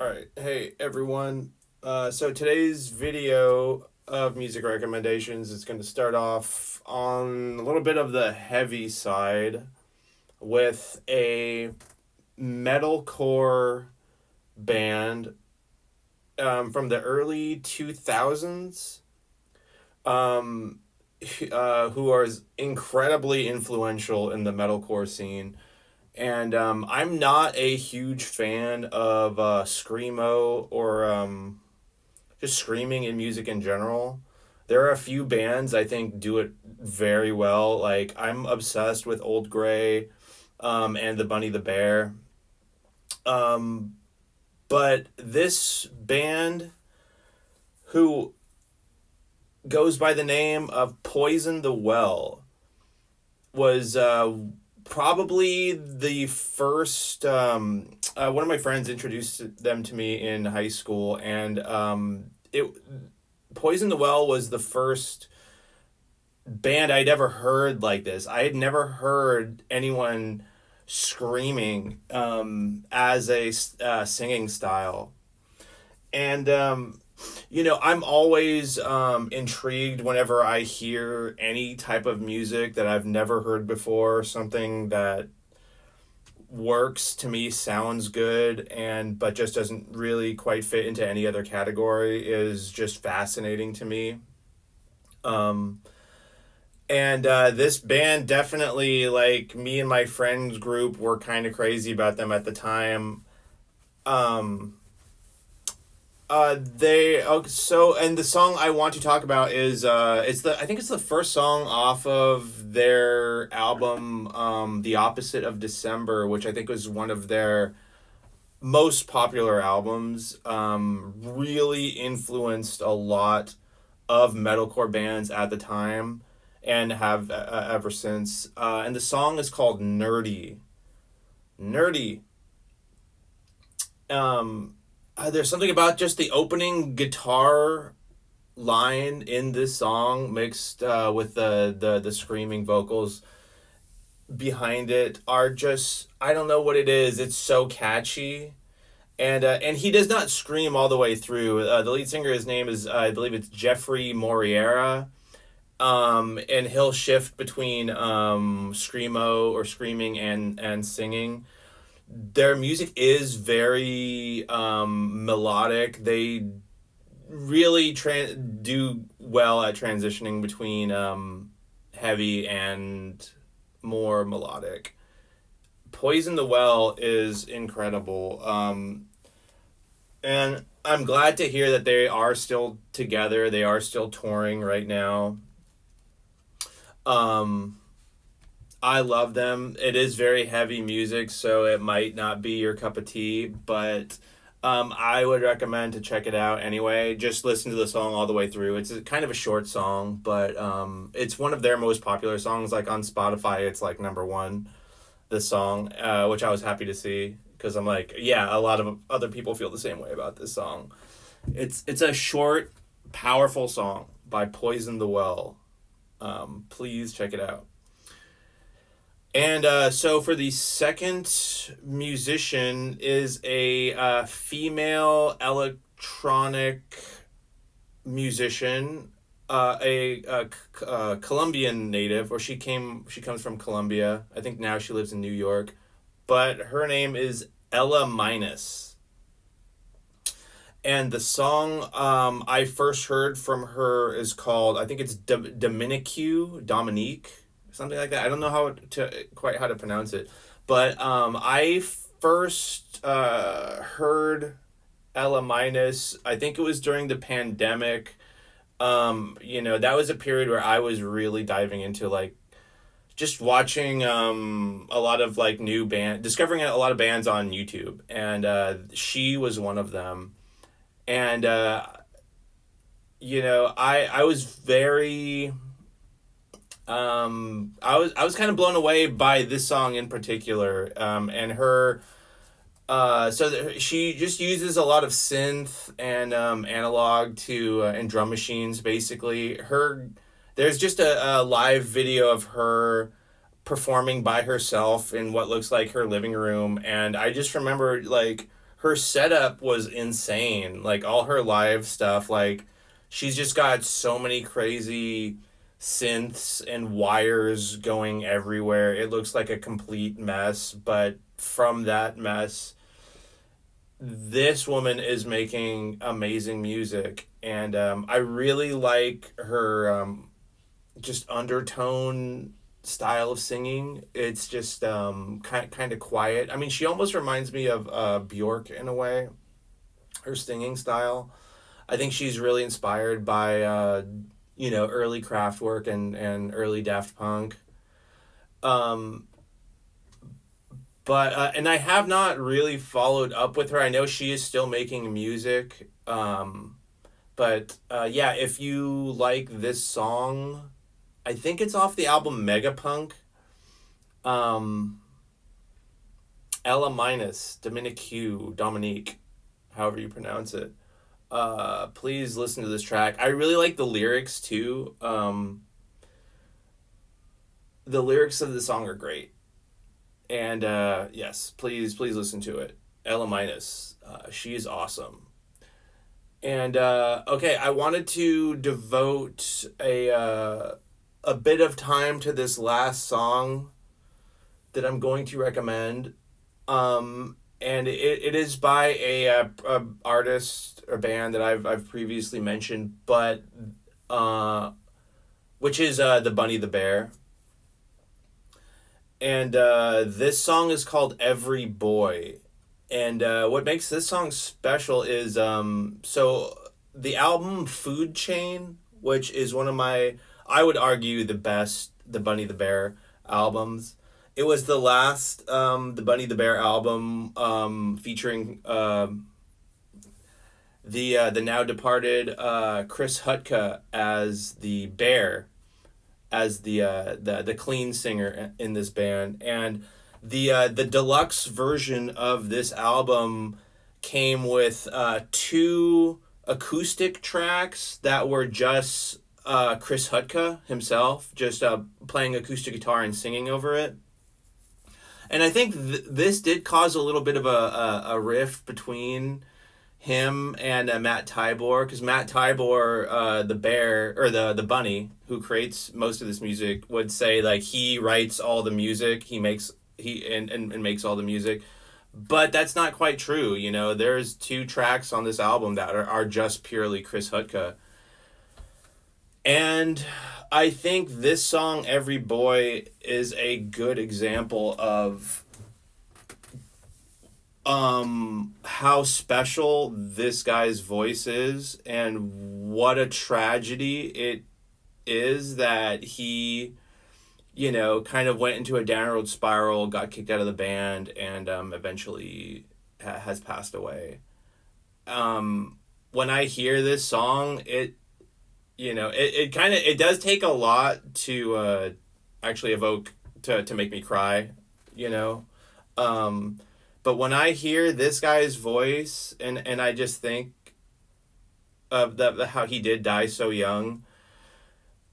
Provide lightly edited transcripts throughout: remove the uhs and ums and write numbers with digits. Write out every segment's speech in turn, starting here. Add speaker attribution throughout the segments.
Speaker 1: All right, hey everyone. So today's video of music recommendations is going to start off on a little bit of the heavy side with a metalcore band from the early 2000s who are incredibly influential in the metalcore scene. And I'm not a huge fan of screamo or just screaming in music in general. There are a few bands I think do it very well. Like I'm obsessed with Old Gray, and the Bunny the Bear. Um, but this band, who goes by the name of Poison the Well, was probably the first. One of my friends introduced them to me in high school, and it Poison the Well was the first band I'd ever heard like this. I had never heard anyone screaming as a singing style, and I'm always intrigued whenever I hear any type of music that I've never heard before, something that works to me, sounds good, and but just doesn't really quite fit into any other category is just fascinating to me. Um, and this band definitely, like me and my friends group, were kind of crazy about them at the time. Um, they so and the song I want to talk about is I think it's the first song off of their album, The Opposite of December, which I think was one of their most popular albums. Really influenced a lot of metalcore bands at the time and have ever since. And the song is called Nerdy. Nerdy. There's something about just the opening guitar line in this song mixed with the screaming vocals behind it are just, I don't know what it is. It's so catchy. And he does not scream all the way through. The lead singer, his name is, I believe it's Jeffrey Moriera. And he'll shift between screamo or screaming and singing. Their music is very melodic. They really do well at transitioning between heavy and more melodic. Poison the Well is incredible. And I'm glad to hear that they are still together. They are still touring right now. Um, I love them. It is very heavy music, so it might not be your cup of tea, but I would recommend to check it out anyway. Just listen to the song all the way through. It's kind of a short song, but it's one of their most popular songs. Like on Spotify, it's like number one, this song, which I was happy to see because I'm like, yeah, a lot of other people feel the same way about this song. It's a short, powerful song by Poison the Well. Please check it out. And so for the second musician is a female electronic musician, a Colombian native, or she comes from Colombia. I think now she lives in New York, but her name is Ela Minus. And the song I first heard from her is called, I think it's Dominique, something like that. I don't know how to pronounce it, but I first heard Ela Minus. I think it was during the pandemic. That was a period where I was really diving into like just watching a lot of like discovering a lot of bands on YouTube, and she was one of them. And I was very I was kind of blown away by this song in particular, and her. She just uses a lot of synth and analog to and drum machines. Basically, there's just a live video of her performing by herself in what looks like her living room, and I just remember like her setup was insane. Like all her live stuff, like she's just got so many crazy synths and wires going everywhere. It looks like a complete mess, but from that mess, this woman is making amazing music, and I really like her just undertone style of singing. It's just kind of quiet. I mean, she almost reminds me of Bjork in a way. Her singing style. I think she's really inspired by early Kraftwerk and early Daft Punk. Um, but and I have not really followed up with her. I know she is still making music. But yeah, if you like this song, I think it's off the album Megapunk. Um, Ela Minus, Dominique, however you pronounce it. Please listen to this track. I really like the lyrics too. The lyrics of the song are great. And yes, please listen to it. Ela Minus, she is awesome. And okay, I wanted to devote a bit of time to this last song that I'm going to recommend. And it is by a artist or band that I've previously mentioned, but which is the Bunny the Bear. And this song is called Every Boy. And what makes this song special is so the album Food Chain, which is one of my, I would argue, the best the Bunny the Bear albums. It was the last the Bunny the Bear album featuring the now departed Chris Hutka as the bear, as the clean singer in this band. And the deluxe version of this album came with two acoustic tracks that were just Chris Hutka himself, just playing acoustic guitar and singing over it. And I think this did cause a little bit of a rift between him and Matt Tybor, because Matt Tybor, the bear or the bunny who creates most of this music, would say like he writes all the music, he makes all the music, but that's not quite true. You know, there's two tracks on this album that are just purely Chris Hutka. And I think this song, Every Boy, is a good example of how special this guy's voice is, and what a tragedy it is that he, kind of went into a downward spiral, got kicked out of the band, and eventually has passed away. When I hear this song, it does take a lot to actually evoke to make me cry, but when I hear this guy's voice, and I just think of how he did die so young,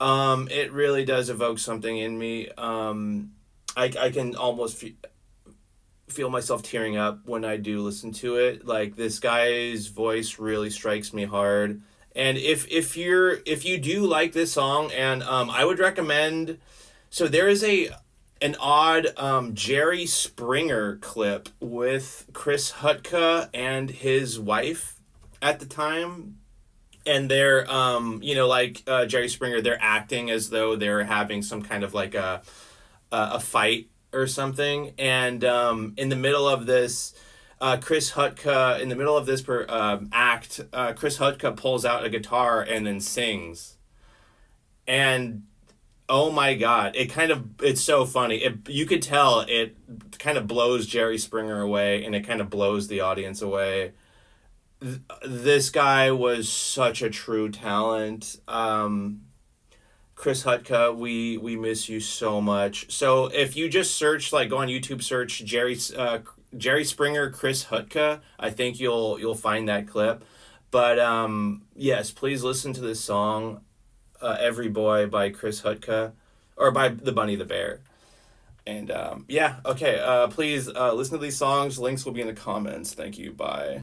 Speaker 1: it really does evoke something in me. I can almost feel myself tearing up when I do listen to it. Like, this guy's voice really strikes me hard. And if you do like this song, and I would recommend, so there is an odd Jerry Springer clip with Chris Hutka and his wife at the time, and they're Jerry Springer, they're acting as though they're having some kind of like a fight or something, and in the middle of this. Chris Hutka, in the middle of this act, Chris Hutka pulls out a guitar and then sings. And oh my God, it's so funny. You could tell it kind of blows Jerry Springer away, and it kind of blows the audience away. This guy was such a true talent. Chris Hutka, we miss you so much. So if you just search, like, go on YouTube, search Jerry Springer, Chris Hutka, I think you'll find that clip. But yes, please listen to this song, Every Boy by Chris Hutka, or by the Bunny the Bear. And yeah, okay. Please listen to these songs. Links will be in the comments. Thank you. Bye.